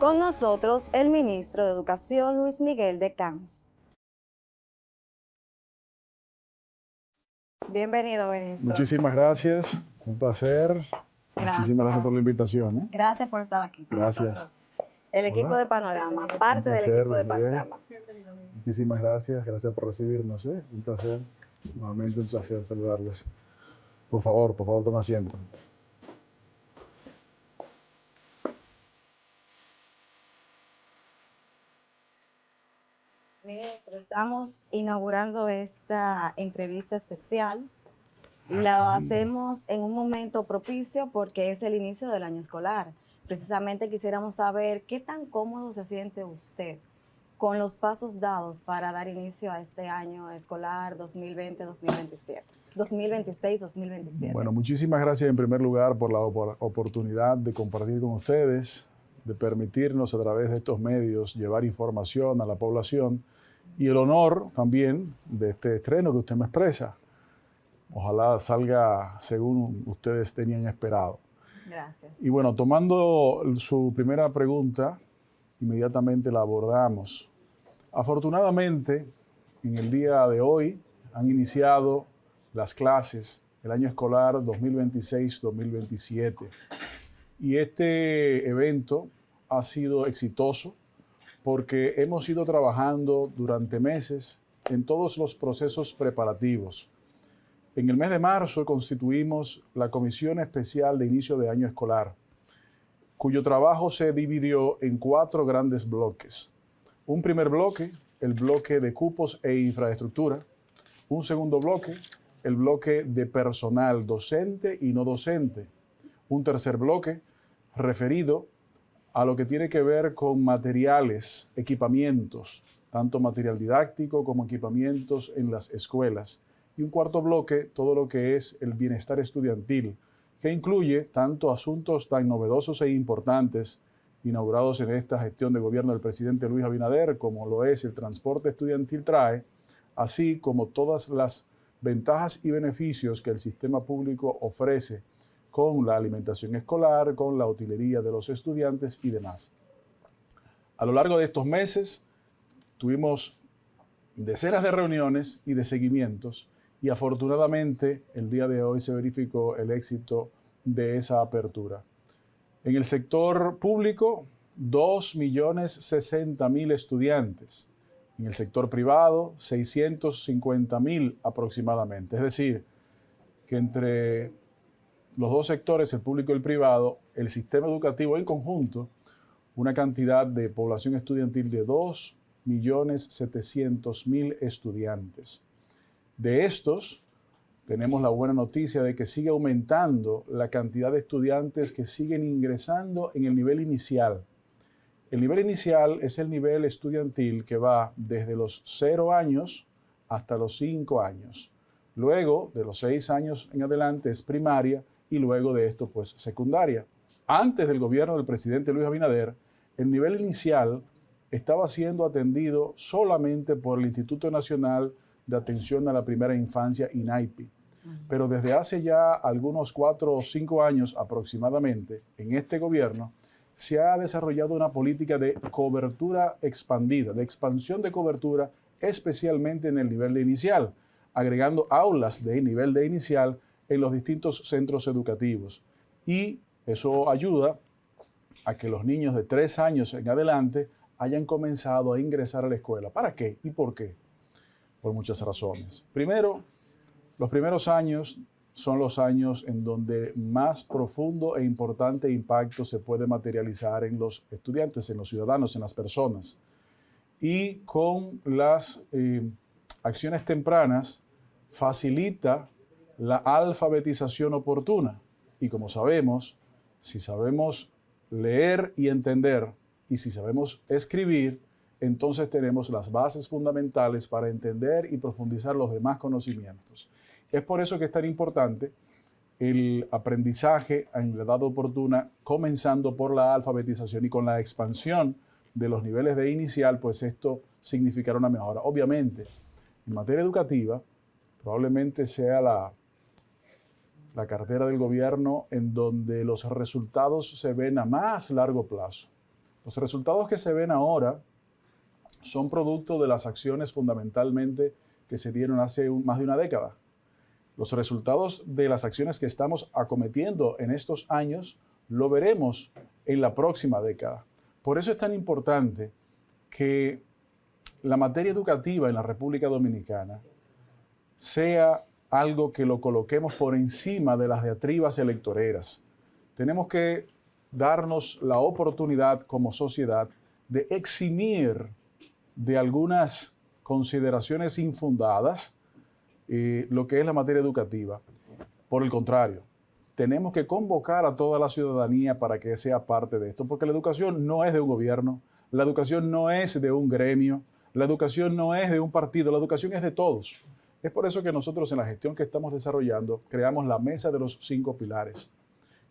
Con nosotros, el ministro de Educación, Luis Miguel de Camps. Bienvenido, ministro. Muchísimas gracias, un placer. Muchísimas gracias por la invitación. Gracias por estar aquí con Gracias. nosotros. El equipo Hola. de Panorama, parte del placer, equipo de Luis Miguel. Panorama. Muchísimas gracias por recibirnos. Un placer, nuevamente un placer saludarles. Por favor, toma asiento. Ministro, estamos inaugurando esta entrevista especial. La hacemos en un momento propicio porque es el inicio del año escolar. Precisamente quisiéramos saber qué tan cómodo se siente usted con los pasos dados para dar inicio a este año escolar 2020-2027, 2026-2027. Bueno, muchísimas gracias en primer lugar por la oportunidad de compartir con ustedes, de permitirnos a través de estos medios llevar información a la población y el honor también de este estreno que usted me expresa. Ojalá salga según ustedes tenían esperado. Gracias. Y bueno, tomando su primera pregunta, inmediatamente la abordamos. Afortunadamente, en el día de hoy han iniciado las clases del año escolar 2026-2027. Y este evento ha sido exitoso porque hemos ido trabajando durante meses en todos los procesos preparativos. En el mes de marzo constituimos la Comisión Especial de Inicio de Año Escolar, cuyo trabajo se dividió en 4 grandes bloques. Un primer bloque, el bloque de cupos e infraestructura. Un segundo bloque, el bloque de personal docente y no docente. Un tercer bloque, referido a lo que tiene que ver con materiales, equipamientos, tanto material didáctico como equipamientos en las escuelas. Y un cuarto bloque, todo lo que es el bienestar estudiantil, que incluye tanto asuntos tan novedosos e importantes inaugurados en esta gestión de gobierno del presidente Luis Abinader, como lo es el transporte estudiantil TRAE, así como todas las ventajas y beneficios que el sistema público ofrece con la alimentación escolar, con la utilería de los estudiantes y demás. A lo largo de estos meses tuvimos decenas de reuniones y de seguimientos y afortunadamente el día de hoy se verificó el éxito de esa apertura. En el sector público, 2.060.000 estudiantes. En el sector privado, 650.000 aproximadamente. Es decir, que entre los dos sectores, el público y el privado, el sistema educativo en conjunto, una cantidad de población estudiantil de 2.700.000 estudiantes. De estos, tenemos la buena noticia de que sigue aumentando la cantidad de estudiantes que siguen ingresando en el nivel inicial. El nivel inicial es el nivel estudiantil que va desde los 0 años hasta los 5 años. Luego, de los 6 años en adelante, es primaria y luego de esto, pues, secundaria. Antes del gobierno del presidente Luis Abinader, el nivel inicial estaba siendo atendido solamente por el Instituto Nacional de Atención a la Primera Infancia, INAIPI. Pero desde hace ya algunos 4 o 5 años aproximadamente, en este gobierno, se ha desarrollado una política de cobertura expandida, de expansión de cobertura, especialmente en el nivel de inicial, agregando aulas de nivel de inicial en los distintos centros educativos. Y eso ayuda a que los niños de 3 años en adelante hayan comenzado a ingresar a la escuela. ¿Para qué y por qué? Por muchas razones. Primero, los primeros años son los años en donde más profundo e importante impacto se puede materializar en los estudiantes, en los ciudadanos, en las personas. Y con las acciones tempranas facilita la alfabetización oportuna. Y como sabemos, si sabemos leer y entender, y si sabemos escribir, entonces tenemos las bases fundamentales para entender y profundizar los demás conocimientos. Es por eso que es tan importante el aprendizaje en la edad oportuna, comenzando por la alfabetización y con la expansión de los niveles de inicial, pues esto significará una mejora. Obviamente, en materia educativa, probablemente sea la cartera del gobierno en donde los resultados se ven a más largo plazo. Los resultados que se ven ahora son producto de las acciones fundamentalmente que se dieron hace más de una década. Los resultados de las acciones que estamos acometiendo en estos años lo veremos en la próxima década. Por eso es tan importante que la materia educativa en la República Dominicana sea algo que lo coloquemos por encima de las diatribas electoreras. Tenemos que darnos la oportunidad como sociedad de eximir de algunas consideraciones infundadas lo que es la materia educativa. Por el contrario, tenemos que convocar a toda la ciudadanía para que sea parte de esto, porque la educación no es de un gobierno, la educación no es de un gremio, la educación no es de un partido, la educación es de todos. Es por eso que nosotros en la gestión que estamos desarrollando creamos la Mesa de los 5 Pilares,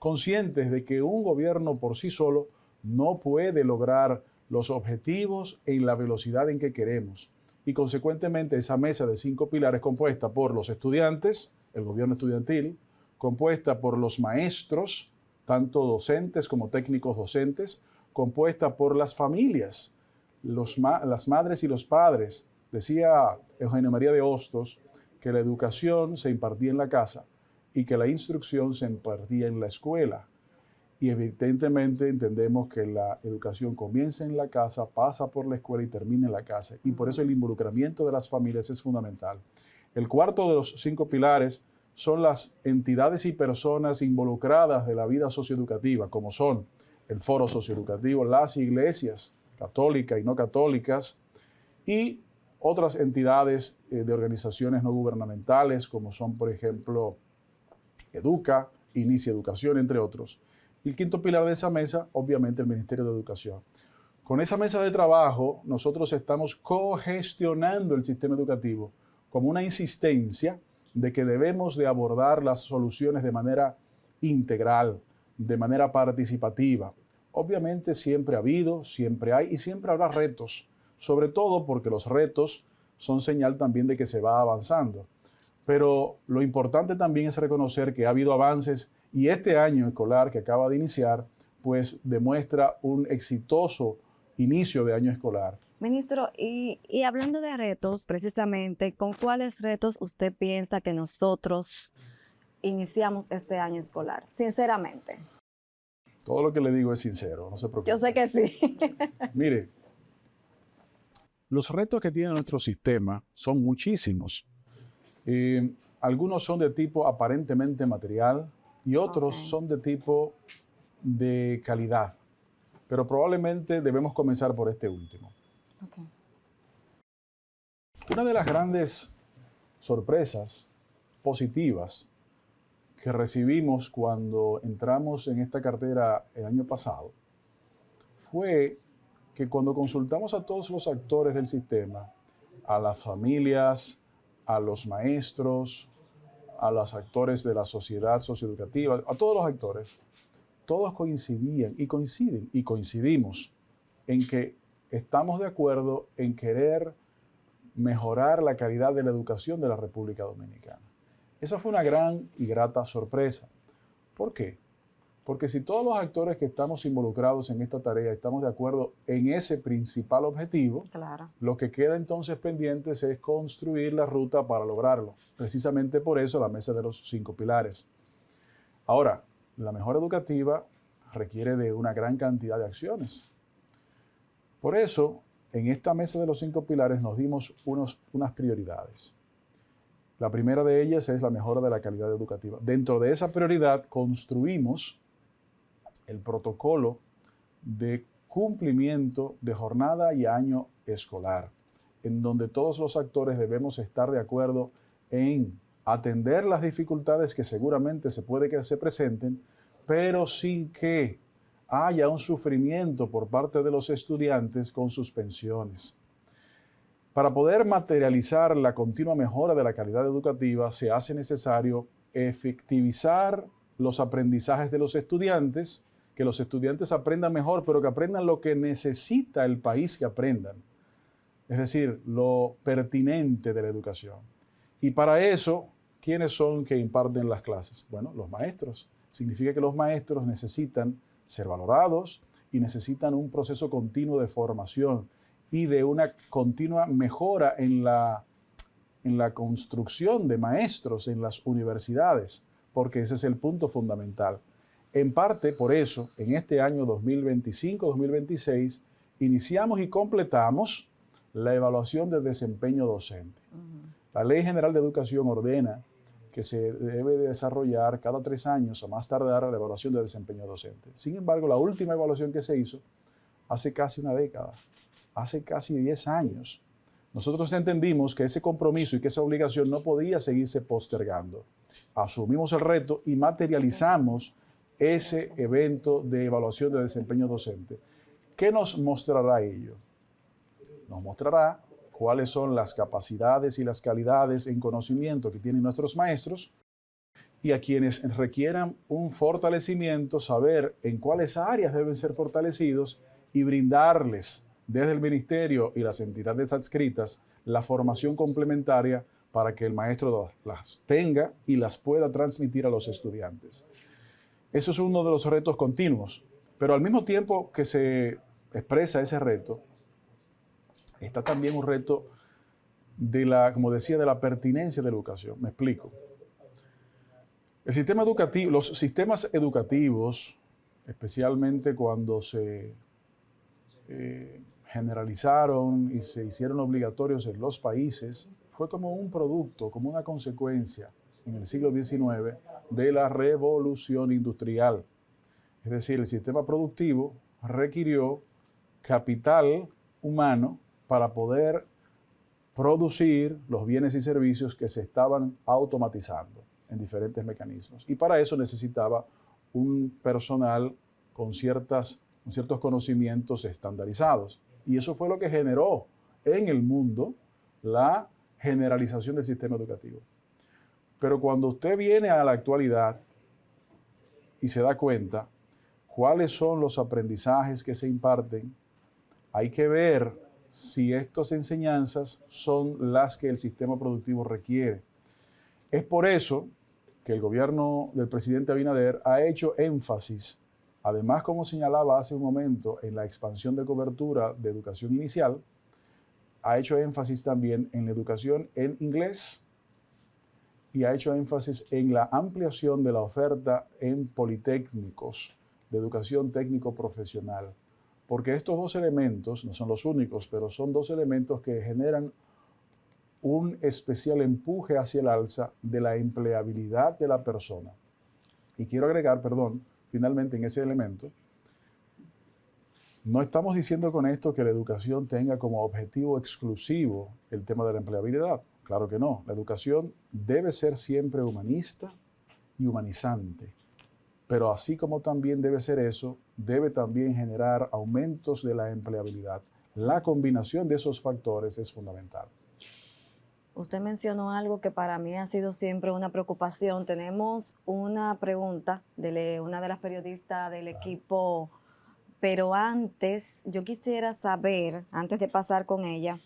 conscientes de que un gobierno por sí solo no puede lograr los objetivos en la velocidad en que queremos. Y consecuentemente esa mesa de 5 pilares compuesta por los estudiantes, el gobierno estudiantil, compuesta por los maestros, tanto docentes como técnicos docentes, compuesta por las familias, las madres y los padres. Decía Eugenio María de Hostos que la educación se impartía en la casa y que la instrucción se impartía en la escuela. Y evidentemente entendemos que la educación comienza en la casa, pasa por la escuela y termina en la casa. Y por eso el involucramiento de las familias es fundamental. El cuarto de los 5 pilares son las entidades y personas involucradas de la vida socioeducativa, como son el foro socioeducativo, las iglesias católicas y no católicas, y otras entidades de organizaciones no gubernamentales, como son, por ejemplo, Educa, Inicia Educación, entre otros. Y el quinto pilar de esa mesa, obviamente, el Ministerio de Educación. Con esa mesa de trabajo, nosotros estamos cogestionando el sistema educativo como una insistencia de que debemos de abordar las soluciones de manera integral, de manera participativa. Obviamente siempre ha habido, siempre hay y siempre habrá retos, sobre todo porque los retos son señal también de que se va avanzando. Pero lo importante también es reconocer que ha habido avances y este año escolar que acaba de iniciar, pues demuestra un exitoso inicio de año escolar. Ministro, y hablando de retos, precisamente, ¿con cuáles retos usted piensa que nosotros iniciamos este año escolar? Sinceramente. Todo lo que le digo es sincero, no se preocupe. Yo sé que sí. Mire, los retos que tiene nuestro sistema son muchísimos. Algunos son de tipo aparentemente material y otros son de tipo de calidad. Pero probablemente debemos comenzar por este último. Una de las grandes sorpresas positivas que recibimos cuando entramos en esta cartera el año pasado fue que cuando consultamos a todos los actores del sistema, a las familias, a los maestros, a los actores de la sociedad socioeducativa, a todos los actores, todos coincidían y coinciden y coincidimos en que estamos de acuerdo en querer mejorar la calidad de la educación de la República Dominicana. Esa fue una gran y grata sorpresa. ¿Por qué? Porque si todos los actores que estamos involucrados en esta tarea estamos de acuerdo en ese principal objetivo, Claro. lo que queda entonces pendiente es construir la ruta para lograrlo. Precisamente por eso la mesa de los 5 pilares. Ahora, la mejora educativa requiere de una gran cantidad de acciones. Por eso, en esta mesa de los 5 pilares nos dimos unas prioridades. La primera de ellas es la mejora de la calidad educativa. Dentro de esa prioridad construimos el protocolo de cumplimiento de jornada y año escolar, en donde todos los actores debemos estar de acuerdo en atender las dificultades que seguramente se puede que se presenten, pero sin que haya un sufrimiento por parte de los estudiantes con suspensiones. Para poder materializar la continua mejora de la calidad educativa, se hace necesario efectivizar los aprendizajes de los estudiantes, que los estudiantes aprendan mejor, pero que aprendan lo que necesita el país que aprendan. Es decir, lo pertinente de la educación. Y para eso, ¿quiénes son que imparten las clases? Bueno, los maestros. Significa que los maestros necesitan ser valorados y necesitan un proceso continuo de formación y de una continua mejora en la construcción de maestros en las universidades, porque ese es el punto fundamental. En parte, por eso, en este año 2025-2026, iniciamos y completamos la evaluación del desempeño docente. La Ley General de Educación ordena que se debe desarrollar cada 3 años, a más tardar, la evaluación del desempeño docente. Sin embargo, la última evaluación que se hizo hace casi una década, hace casi 10 años. Nosotros entendimos que ese compromiso y que esa obligación no podía seguirse postergando. Asumimos el reto y materializamos ese evento de evaluación de desempeño docente. ¿Qué nos mostrará ello? Nos mostrará cuáles son las capacidades y las calidades en conocimiento que tienen nuestros maestros y a quienes requieran un fortalecimiento, saber en cuáles áreas deben ser fortalecidos y brindarles desde el ministerio y las entidades adscritas la formación complementaria para que el maestro las tenga y las pueda transmitir a los estudiantes. Eso es uno de los retos continuos, pero al mismo tiempo que se expresa ese reto, está también un reto de la, como decía, de la pertinencia de la educación. Me explico. El sistema educativo, los sistemas educativos, especialmente cuando se generalizaron y se hicieron obligatorios en los países, fue como un producto, como una consecuencia en el siglo XIX de la revolución industrial. Es decir, el sistema productivo requirió capital humano para poder producir los bienes y servicios que se estaban automatizando en diferentes mecanismos. Y para eso necesitaba un personal con ciertos conocimientos estandarizados. Y eso fue lo que generó en el mundo la generalización del sistema educativo. Pero cuando usted viene a la actualidad y se da cuenta cuáles son los aprendizajes que se imparten, hay que ver si estas enseñanzas son las que el sistema productivo requiere. Es por eso que el gobierno del presidente Abinader ha hecho énfasis, además, como señalaba hace un momento, en la expansión de cobertura de educación inicial, ha hecho énfasis también en la educación en inglés y ha hecho énfasis en la ampliación de la oferta en politécnicos de educación técnico-profesional. Porque estos dos elementos, no son los únicos, pero son dos elementos que generan un especial empuje hacia el alza de la empleabilidad de la persona. Y quiero agregar, finalmente en ese elemento, no estamos diciendo con esto que la educación tenga como objetivo exclusivo el tema de la empleabilidad. Claro que no. La educación debe ser siempre humanista y humanizante. Pero así como también debe ser eso, debe también generar aumentos de la empleabilidad. La combinación de esos factores es fundamental. Usted mencionó algo que para mí ha sido siempre una preocupación. Tenemos una pregunta de una de las periodistas del equipo, pero antes yo quisiera saber, antes de pasar con ella,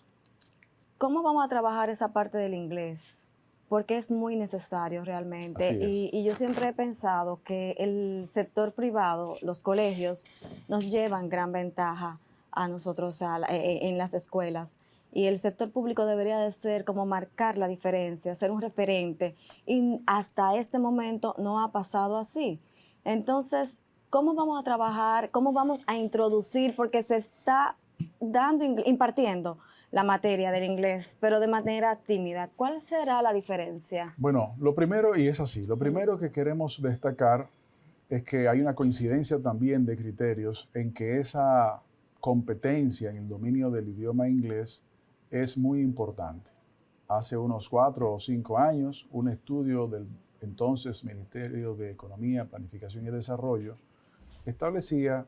¿cómo vamos a trabajar esa parte del inglés? Porque es muy necesario realmente. Y yo siempre he pensado que el sector privado, los colegios, nos llevan gran ventaja a nosotros en las escuelas. Y el sector público debería de ser como marcar la diferencia, ser un referente. Y hasta este momento no ha pasado así. Entonces, ¿cómo vamos a trabajar? ¿Cómo vamos a introducir? Porque se está impartiendo la materia del inglés, pero de manera tímida. ¿Cuál será la diferencia? Bueno, lo primero, y es así, lo primero que queremos destacar es que hay una coincidencia también de criterios en que esa competencia en el dominio del idioma inglés es muy importante. Hace unos 4 o 5 años, un estudio del entonces Ministerio de Economía, Planificación y Desarrollo establecía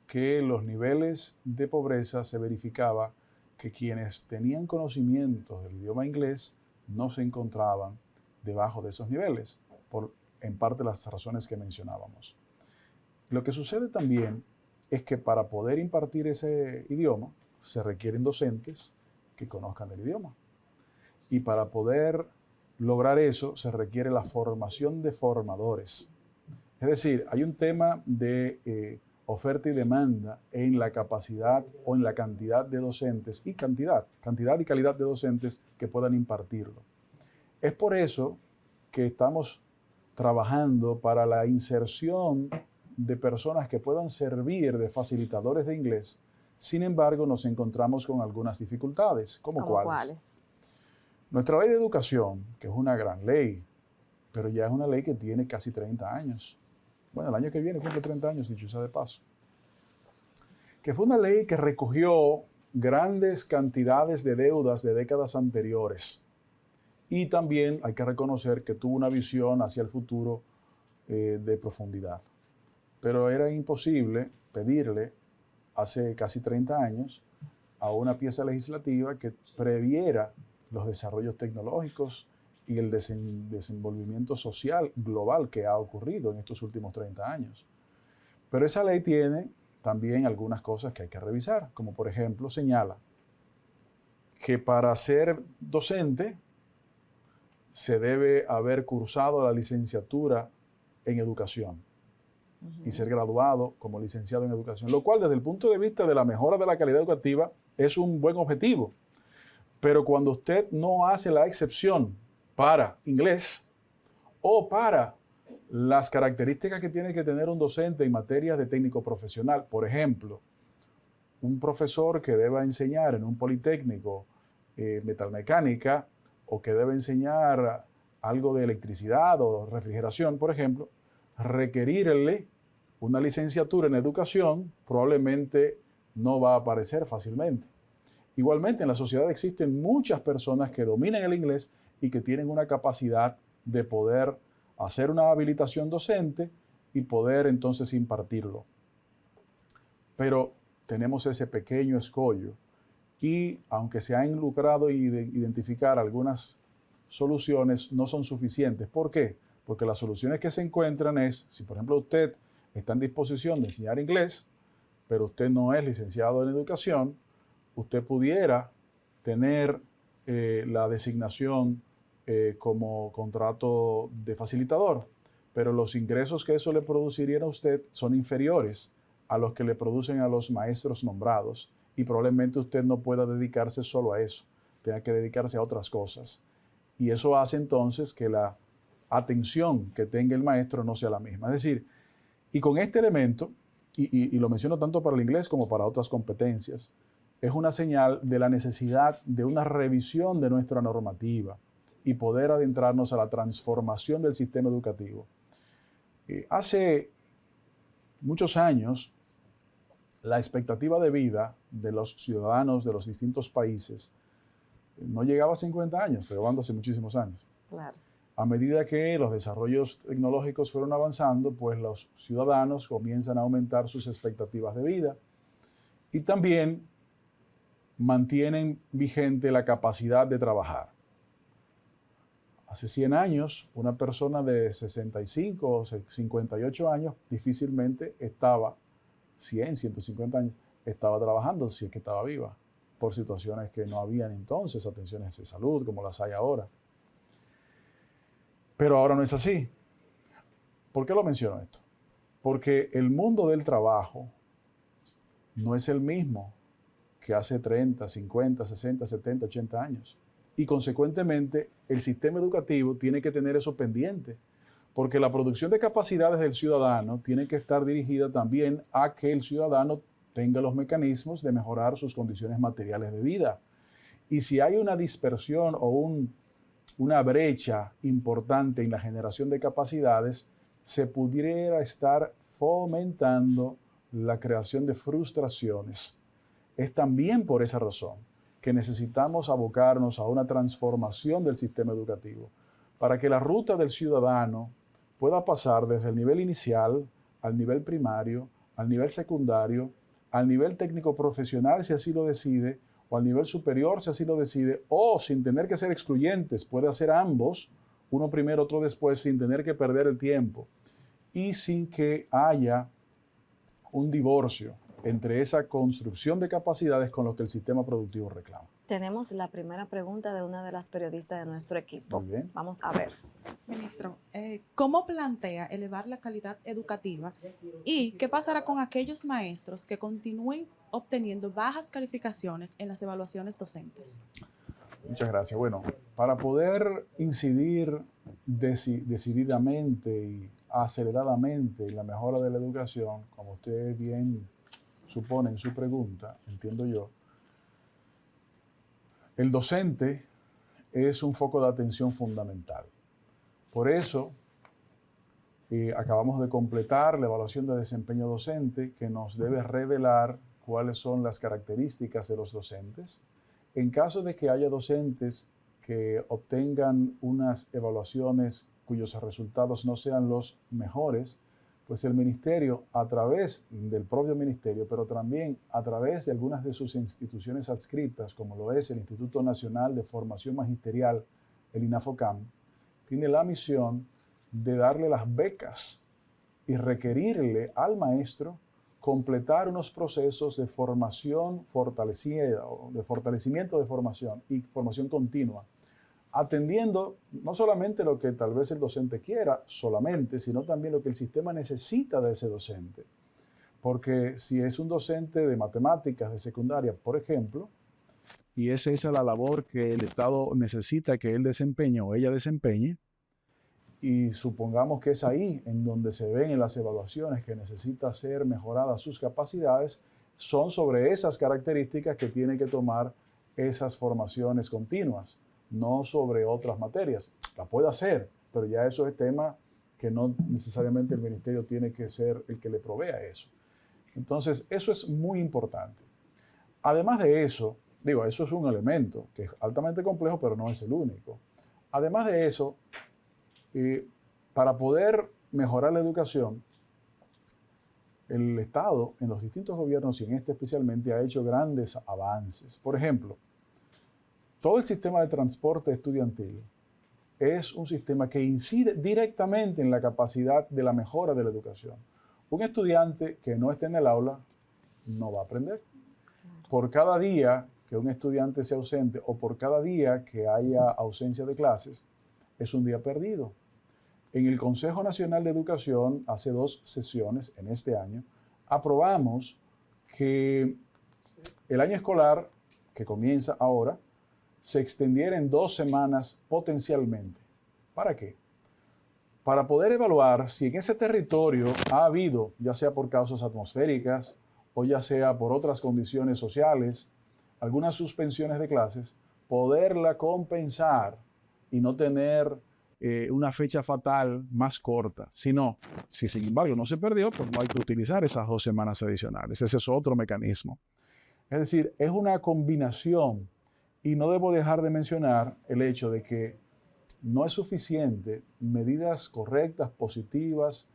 que los niveles de pobreza se verificaba que quienes tenían conocimientos del idioma inglés no se encontraban debajo de esos niveles, por en parte las razones que mencionábamos. Lo que sucede también es que para poder impartir ese idioma se requieren docentes que conozcan el idioma. Y para poder lograr eso se requiere la formación de formadores. Es decir, hay un tema de oferta y demanda en la capacidad o en la cantidad de docentes y cantidad y calidad de docentes que puedan impartirlo. Es por eso que estamos trabajando para la inserción de personas que puedan servir de facilitadores de inglés. Sin embargo, nos encontramos con algunas dificultades. ¿Cómo cuáles? Nuestra ley de educación, que es una gran ley, pero ya es una ley que tiene casi 30 años. Bueno, el año que viene cumple 30 años, dicho sea de paso. Que fue una ley que recogió grandes cantidades de deudas de décadas anteriores. Y también hay que reconocer que tuvo una visión hacia el futuro de profundidad. Pero era imposible pedirle hace casi 30 años a una pieza legislativa que previera los desarrollos tecnológicos y el desenvolvimiento social global que ha ocurrido en estos últimos 30 años. Pero esa ley tiene también algunas cosas que hay que revisar, como por ejemplo señala que para ser docente se debe haber cursado la licenciatura en educación y ser graduado como licenciado en educación, lo cual desde el punto de vista de la mejora de la calidad educativa es un buen objetivo. Pero cuando usted no hace la excepción para inglés o para las características que tiene que tener un docente en materias de técnico profesional, por ejemplo, un profesor que deba enseñar en un politécnico metalmecánica o que debe enseñar algo de electricidad o refrigeración, por ejemplo, requerirle una licenciatura en educación probablemente no va a aparecer fácilmente. Igualmente, en la sociedad existen muchas personas que dominan el inglés y que tienen una capacidad de poder hacer una habilitación docente y poder entonces impartirlo. Pero tenemos ese pequeño escollo y aunque se han logrado identificar algunas soluciones, no son suficientes. ¿Por qué? Porque las soluciones que se encuentran es, si por ejemplo usted está en disposición de enseñar inglés, pero usted no es licenciado en educación, usted pudiera tener la designación como contrato de facilitador, pero los ingresos que eso le produciría a usted son inferiores a los que le producen a los maestros nombrados y probablemente usted no pueda dedicarse solo a eso, tenga que dedicarse a otras cosas. Y eso hace entonces que la atención que tenga el maestro no sea la misma. Es decir, y con este elemento, y lo menciono tanto para el inglés como para otras competencias, es una señal de la necesidad de una revisión de nuestra normativa y poder adentrarnos a la transformación del sistema educativo. Hace muchos años, la expectativa de vida de los ciudadanos de los distintos países no llegaba a 50 años, estoy hablando hace muchísimos años. Claro. A medida que los desarrollos tecnológicos fueron avanzando, pues los ciudadanos comienzan a aumentar sus expectativas de vida y también mantienen vigente la capacidad de trabajar. Hace 100 años, una persona de 65 o 58 años difícilmente estaba, 100, 150 años, estaba trabajando, si es que estaba viva, por situaciones que no habían entonces, atenciones de salud como las hay ahora. Pero ahora no es así. ¿Por qué lo menciono esto? Porque el mundo del trabajo no es el mismo que hace 30, 50, 60, 70, 80 años. Y consecuentemente, el sistema educativo tiene que tener eso pendiente, porque la producción de capacidades del ciudadano tiene que estar dirigida también a que el ciudadano tenga los mecanismos de mejorar sus condiciones materiales de vida. Y si hay una dispersión o una brecha importante en la generación de capacidades, se pudiera estar fomentando la creación de frustraciones. Es también por esa razón que necesitamos abocarnos a una transformación del sistema educativo para que la ruta del ciudadano pueda pasar desde el nivel inicial al nivel primario, al nivel secundario, al nivel técnico profesional si así lo decide, o al nivel superior si así lo decide, o sin tener que ser excluyentes, puede hacer ambos, uno primero, otro después, sin tener que perder el tiempo y sin que haya un divorcio entre esa construcción de capacidades con lo que el sistema productivo reclama. Tenemos la primera pregunta de una de las periodistas de nuestro equipo. Muy bien. Vamos a ver. Ministro, ¿cómo plantea elevar la calidad educativa y qué pasará con aquellos maestros que continúen obteniendo bajas calificaciones en las evaluaciones docentes? Muchas gracias. Bueno, para poder incidir decididamente y aceleradamente en la mejora de la educación, como usted bien supone en su pregunta, entiendo yo, el docente es un foco de atención fundamental. Por eso, acabamos de completar la evaluación de desempeño docente que nos debe revelar cuáles son las características de los docentes. En caso de que haya docentes que obtengan unas evaluaciones cuyos resultados no sean los mejores, pues el ministerio, a través del propio ministerio, pero también a través de algunas de sus instituciones adscritas, como lo es el Instituto Nacional de Formación Magisterial, el INAFOCAM, tiene la misión de darle las becas y requerirle al maestro completar unos procesos de formación fortalecida, de fortalecimiento de formación y formación continua, atendiendo no solamente lo que tal vez el docente quiera solamente, sino también lo que el sistema necesita de ese docente. Porque si es un docente de matemáticas de secundaria, por ejemplo, y esa es la labor que el Estado necesita que él desempeñe o ella desempeñe, y supongamos que es ahí en donde se ven en las evaluaciones que necesita ser mejoradas sus capacidades, son sobre esas características que tiene que tomar esas formaciones continuas, no sobre otras materias. La puede hacer, pero ya eso es tema que no necesariamente el ministerio tiene que ser el que le provea eso. Entonces, eso es muy importante. Además de eso, digo, eso es un elemento que es altamente complejo, pero no es el único. Además de eso, para poder mejorar la educación, el Estado, en los distintos gobiernos y en este especialmente, ha hecho grandes avances. Por ejemplo, todo el sistema de transporte estudiantil es un sistema que incide directamente en la capacidad de la mejora de la educación. Un estudiante que no esté en el aula no va a aprender. Por cada día que un estudiante sea ausente o por cada día que haya ausencia de clases, es un día perdido. En el Consejo Nacional de Educación, hace 2 sesiones en este año, aprobamos que el año escolar, que comienza ahora, se extendiera en 2 semanas potencialmente. ¿Para qué? Para poder evaluar si en ese territorio ha habido, ya sea por causas atmosféricas o ya sea por otras condiciones sociales, algunas suspensiones de clases, poderla compensar y no tener una fecha fatal más corta. Si sin embargo no se perdió, pues no hay que utilizar esas 2 semanas adicionales. Ese es otro mecanismo. Es decir, es una combinación y no debo dejar de mencionar el hecho de que no es suficiente medidas correctas, positivas,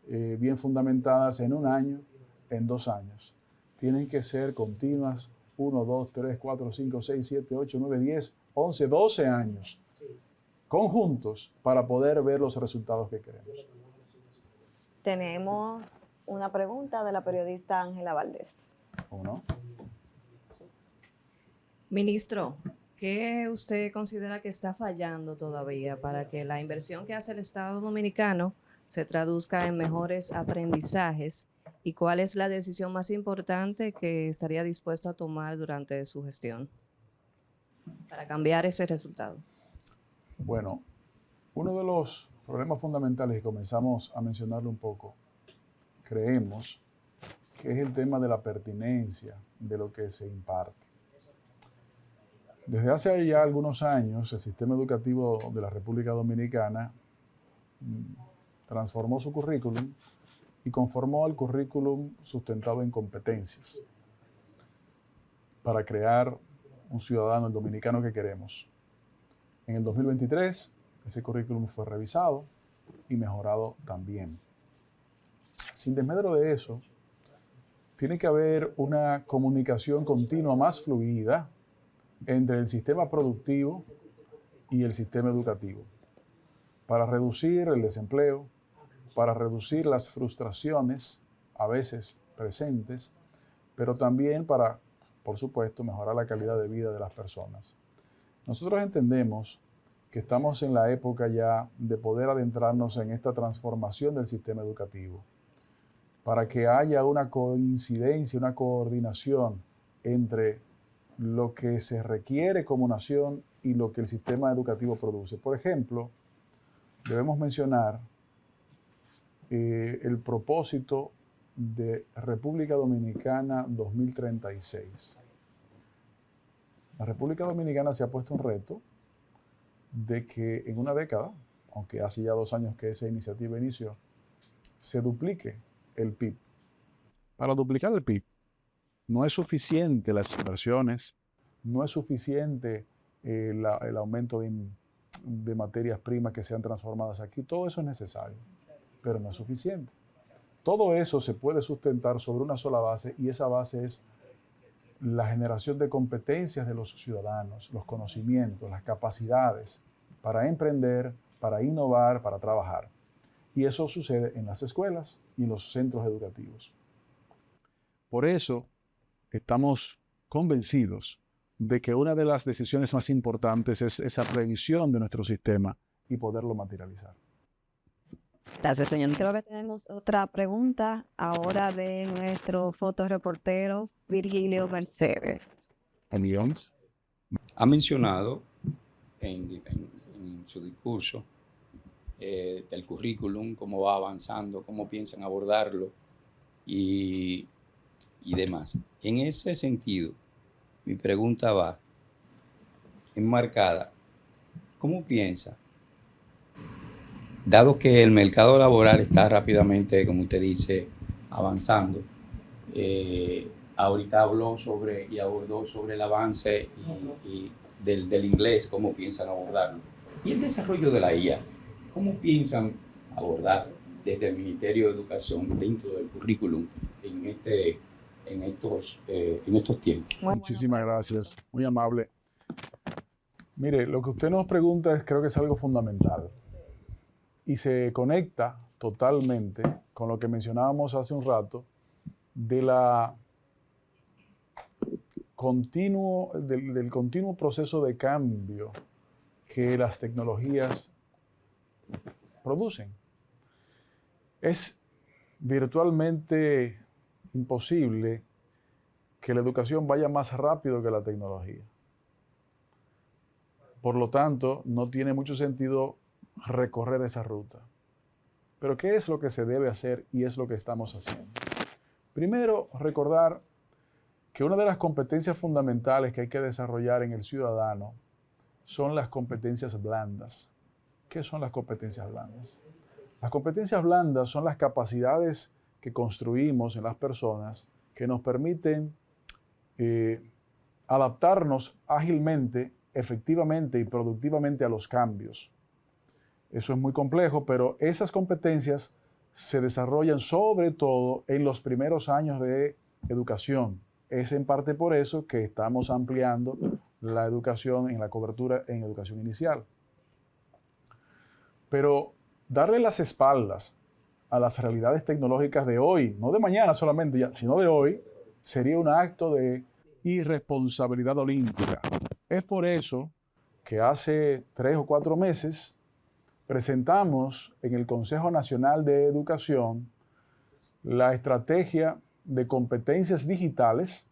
bien fundamentadas en 1 año, en 2 años. Tienen que ser continuas 1, 2, 3, 4, 5, 6, 7, 8, 9, 10, 11, 12 años conjuntos para poder ver los resultados que queremos. Tenemos una pregunta de la periodista Ángela Valdés. ¿O no? Ministro, ¿qué usted considera que está fallando todavía para que la inversión que hace el Estado Dominicano se traduzca en mejores aprendizajes? ¿Y cuál es la decisión más importante que estaría dispuesto a tomar durante su gestión para cambiar ese resultado? Bueno, uno de los problemas fundamentales que comenzamos a mencionarlo un poco, creemos que es el tema de la pertinencia de lo que se imparte. Desde hace ya algunos años, el sistema educativo de la República Dominicana transformó su currículum y conformó el currículum sustentado en competencias para crear un ciudadano, el dominicano que queremos. En el 2023, ese currículum fue revisado y mejorado también. Sin desmedro de eso, tiene que haber una comunicación continua más fluida entre el sistema productivo y el sistema educativo, para reducir el desempleo, para reducir las frustraciones, a veces presentes, pero también para, por supuesto, mejorar la calidad de vida de las personas. Nosotros entendemos que estamos en la época ya de poder adentrarnos en esta transformación del sistema educativo, para que haya una coincidencia, una coordinación entre lo que se requiere como nación y lo que el sistema educativo produce. Por ejemplo, debemos mencionar el propósito de República Dominicana 2036. La República Dominicana se ha puesto un reto de que en una década, aunque hace ya 2 años que esa iniciativa inició, se duplique el PIB. Para duplicar el PIB, no es suficiente las inversiones, no es suficiente el aumento de materias primas que sean transformadas aquí. Todo eso es necesario, pero no es suficiente. Todo eso se puede sustentar sobre una sola base, y esa base es la generación de competencias de los ciudadanos, los conocimientos, las capacidades para emprender, para innovar, para trabajar. Y eso sucede en las escuelas y en los centros educativos. Por eso estamos convencidos de que una de las decisiones más importantes es esa previsión de nuestro sistema y poderlo materializar. Gracias, señor. Creo que tenemos otra pregunta ahora de nuestro fotoreportero Virgilio Mercedes. Ha mencionado en su discurso del currículum, cómo va avanzando, cómo piensan abordarlo y demás. En ese sentido, mi pregunta va enmarcada. ¿Cómo piensa? Dado que el mercado laboral está rápidamente, como usted dice, avanzando, ahorita abordó sobre el avance y del inglés, cómo piensan abordarlo. Y el desarrollo de la IA, ¿cómo piensan abordar desde el Ministerio de Educación dentro del currículum en estos tiempos? Muchísimas gracias, muy amable. Mire, lo que usted nos pregunta creo que es algo fundamental y se conecta totalmente con lo que mencionábamos hace un rato del continuo proceso de cambio que las tecnologías producen. Es virtualmente imposible que la educación vaya más rápido que la tecnología. Por lo tanto, no tiene mucho sentido recorrer esa ruta. Pero ¿qué es lo que se debe hacer y es lo que estamos haciendo? Primero, recordar que una de las competencias fundamentales que hay que desarrollar en el ciudadano son las competencias blandas. ¿Qué son las competencias blandas? Las competencias blandas son las capacidades que construimos en las personas que nos permiten adaptarnos ágilmente, efectivamente y productivamente a los cambios. Eso es muy complejo, pero esas competencias se desarrollan sobre todo en los primeros años de educación. Es en parte por eso que estamos ampliando la educación en la cobertura en educación inicial. Pero darle las espaldas a las realidades tecnológicas de hoy, no de mañana solamente, ya, sino de hoy, sería un acto de irresponsabilidad olímpica. Es por eso que hace 3 o 4 meses presentamos en el Consejo Nacional de Educación la estrategia de competencias digitales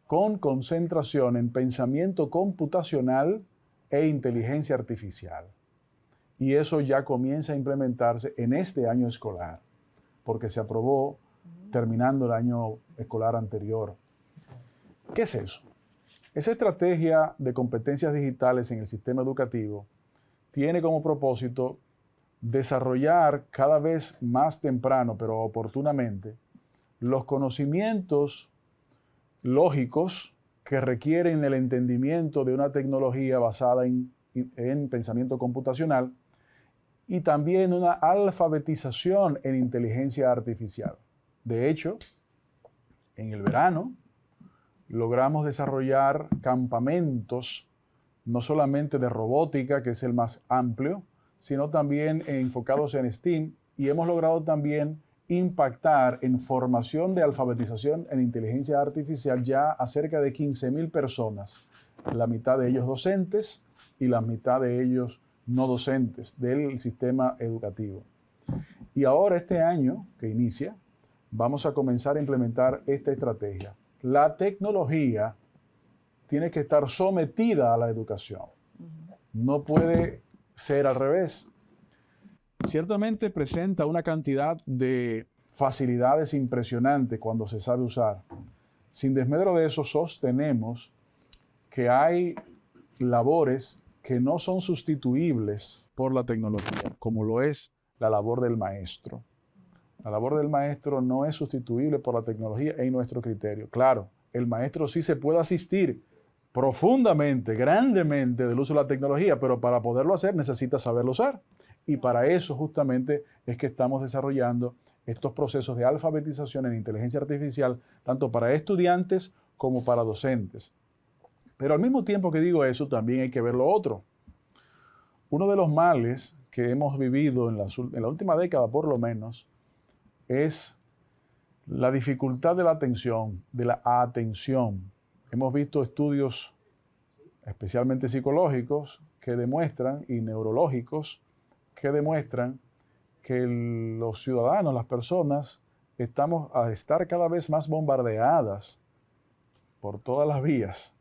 con concentración en pensamiento computacional e inteligencia artificial. Y eso ya comienza a implementarse en este año escolar, porque se aprobó terminando el año escolar anterior. ¿Qué es eso? Esa estrategia de competencias digitales en el sistema educativo tiene como propósito desarrollar cada vez más temprano, pero oportunamente, los conocimientos lógicos que requieren el entendimiento de una tecnología basada en pensamiento computacional y también una alfabetización en inteligencia artificial. De hecho, en el verano logramos desarrollar campamentos no solamente de robótica, que es el más amplio, sino también enfocados en STEAM, y hemos logrado también impactar en formación de alfabetización en inteligencia artificial ya a cerca de 15.000 personas, la mitad de ellos docentes y la mitad de ellos no docentes del sistema educativo. Y ahora este año que inicia, vamos a comenzar a implementar esta estrategia. La tecnología tiene que estar sometida a la educación. No puede ser al revés. Ciertamente presenta una cantidad de facilidades impresionantes cuando se sabe usar. Sin desmedro de eso, sostenemos que hay labores que no son sustituibles por la tecnología, como lo es la labor del maestro. La labor del maestro no es sustituible por la tecnología en nuestro criterio. Claro, el maestro sí se puede asistir profundamente, grandemente del uso de la tecnología, pero para poderlo hacer necesita saberlo usar. Y para eso justamente es que estamos desarrollando estos procesos de alfabetización en inteligencia artificial, tanto para estudiantes como para docentes. Pero al mismo tiempo que digo eso, también hay que ver lo otro. Uno de los males que hemos vivido en la última década, por lo menos, es la dificultad de la atención, de la atención. Hemos visto estudios, especialmente psicológicos, que demuestran, y neurológicos, que demuestran que los ciudadanos, las personas, estamos a estar cada vez más bombardeadas por todas las vías,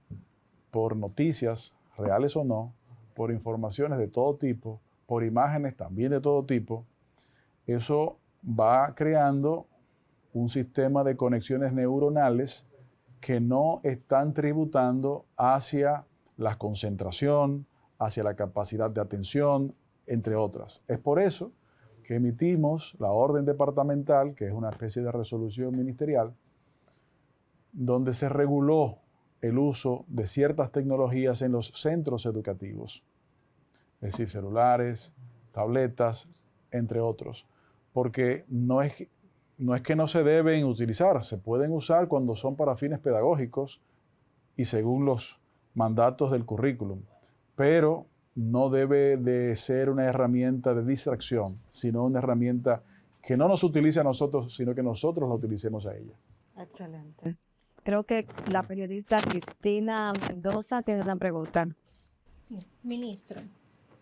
por noticias, reales o no, por informaciones de todo tipo, por imágenes también de todo tipo. Eso va creando un sistema de conexiones neuronales que no están tributando hacia la concentración, hacia la capacidad de atención, entre otras. Es por eso que emitimos la orden departamental, que es una especie de resolución ministerial, donde se reguló el uso de ciertas tecnologías en los centros educativos, es decir, celulares, tabletas, entre otros, porque no es que no se deben utilizar, se pueden usar cuando son para fines pedagógicos y según los mandatos del currículum, pero no debe de ser una herramienta de distracción, sino una herramienta que no nos utilice a nosotros, sino que nosotros la utilicemos a ella. Excelente. Creo que la periodista Cristina Mendoza tiene una pregunta. Sí, ministro,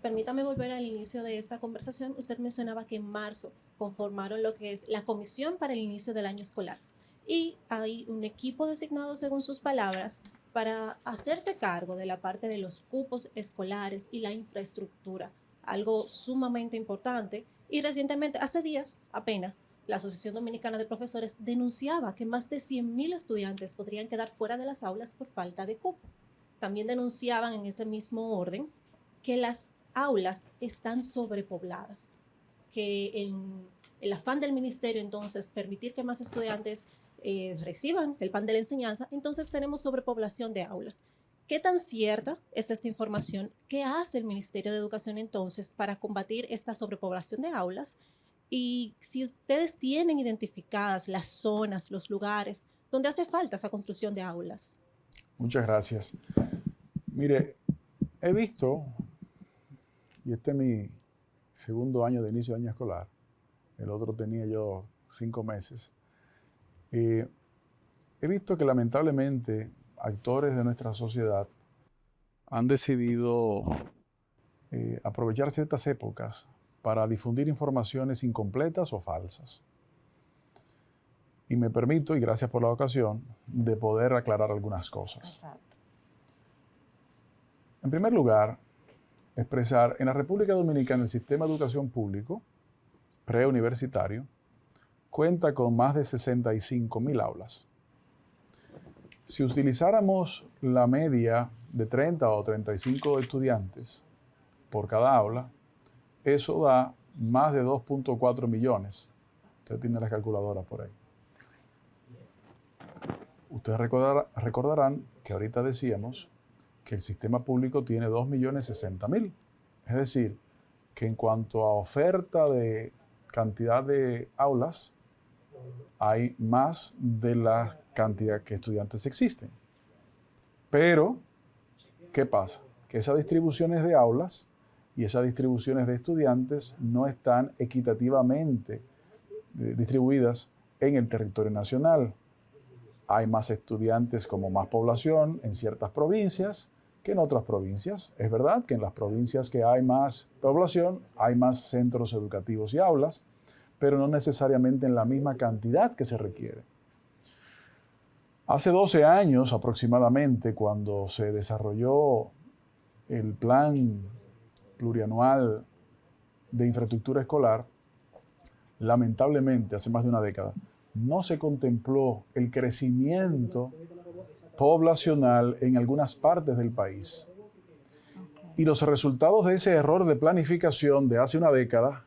permítame volver al inicio de esta conversación. Usted mencionaba que en marzo conformaron lo que es la comisión para el inicio del año escolar y hay un equipo designado, según sus palabras, para hacerse cargo de la parte de los cupos escolares y la infraestructura, algo sumamente importante. Y recientemente, hace días apenas, la Asociación Dominicana de Profesores denunciaba que más de 100.000 estudiantes podrían quedar fuera de las aulas por falta de cupo. También denunciaban en ese mismo orden que las aulas están sobrepobladas, que en el afán del ministerio entonces permitir que más estudiantes reciban el pan de la enseñanza, entonces tenemos sobrepoblación de aulas. ¿Qué tan cierta es esta información? ¿Qué hace el Ministerio de Educación entonces para combatir esta sobrepoblación de aulas? Y si ustedes tienen identificadas las zonas, los lugares donde hace falta esa construcción de aulas. Muchas gracias. Mire, he visto, y este es mi segundo año de inicio de año escolar, el otro tenía yo 5 meses, he visto que lamentablemente actores de nuestra sociedad han decidido aprovechar ciertas épocas para difundir informaciones incompletas o falsas. Y me permito, y gracias por la ocasión, de poder aclarar algunas cosas. Exacto. En primer lugar, expresar, en la República Dominicana el sistema de educación público, preuniversitario, cuenta con más de 65.000 aulas. Si utilizáramos la media de 30 o 35 estudiantes por cada aula, eso da más de 2.4 millones. Usted tiene las calculadoras por ahí. Ustedes recordarán que ahorita decíamos que el sistema público tiene 2.060.000. Es decir, que en cuanto a oferta de cantidad de aulas, hay más de la cantidad que estudiantes existen. Pero, ¿qué pasa? Que esas distribuciones de aulas y esas distribuciones de estudiantes no están equitativamente distribuidas en el territorio nacional. Hay más estudiantes como más población en ciertas provincias que en otras provincias. Es verdad que en las provincias que hay más población hay más centros educativos y aulas, pero no necesariamente en la misma cantidad que se requiere. Hace 12 años aproximadamente, cuando se desarrolló el Plan Plurianual de Infraestructura Escolar, lamentablemente, hace más de una década, no se contempló el crecimiento poblacional en algunas partes del país. Y los resultados de ese error de planificación de hace una década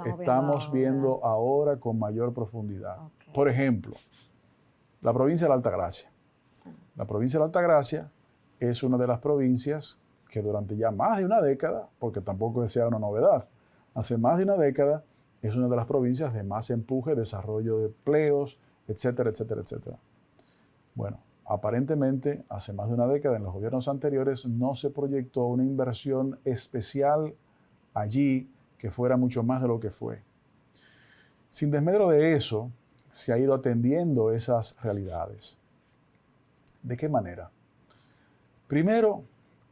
estamos viendo ahora con mayor profundidad. Por ejemplo, la provincia de la Altagracia. Sí. La provincia de la Altagracia es una de las provincias que durante ya más de una década, porque tampoco sea una novedad, hace más de una década es una de las provincias de más empuje, desarrollo de empleos, etcétera, etcétera, etcétera. Bueno, aparentemente hace más de una década en los gobiernos anteriores no se proyectó una inversión especial allí que fuera mucho más de lo que fue. Sin desmedro de eso, se ha ido atendiendo esas realidades. ¿De qué manera? Primero,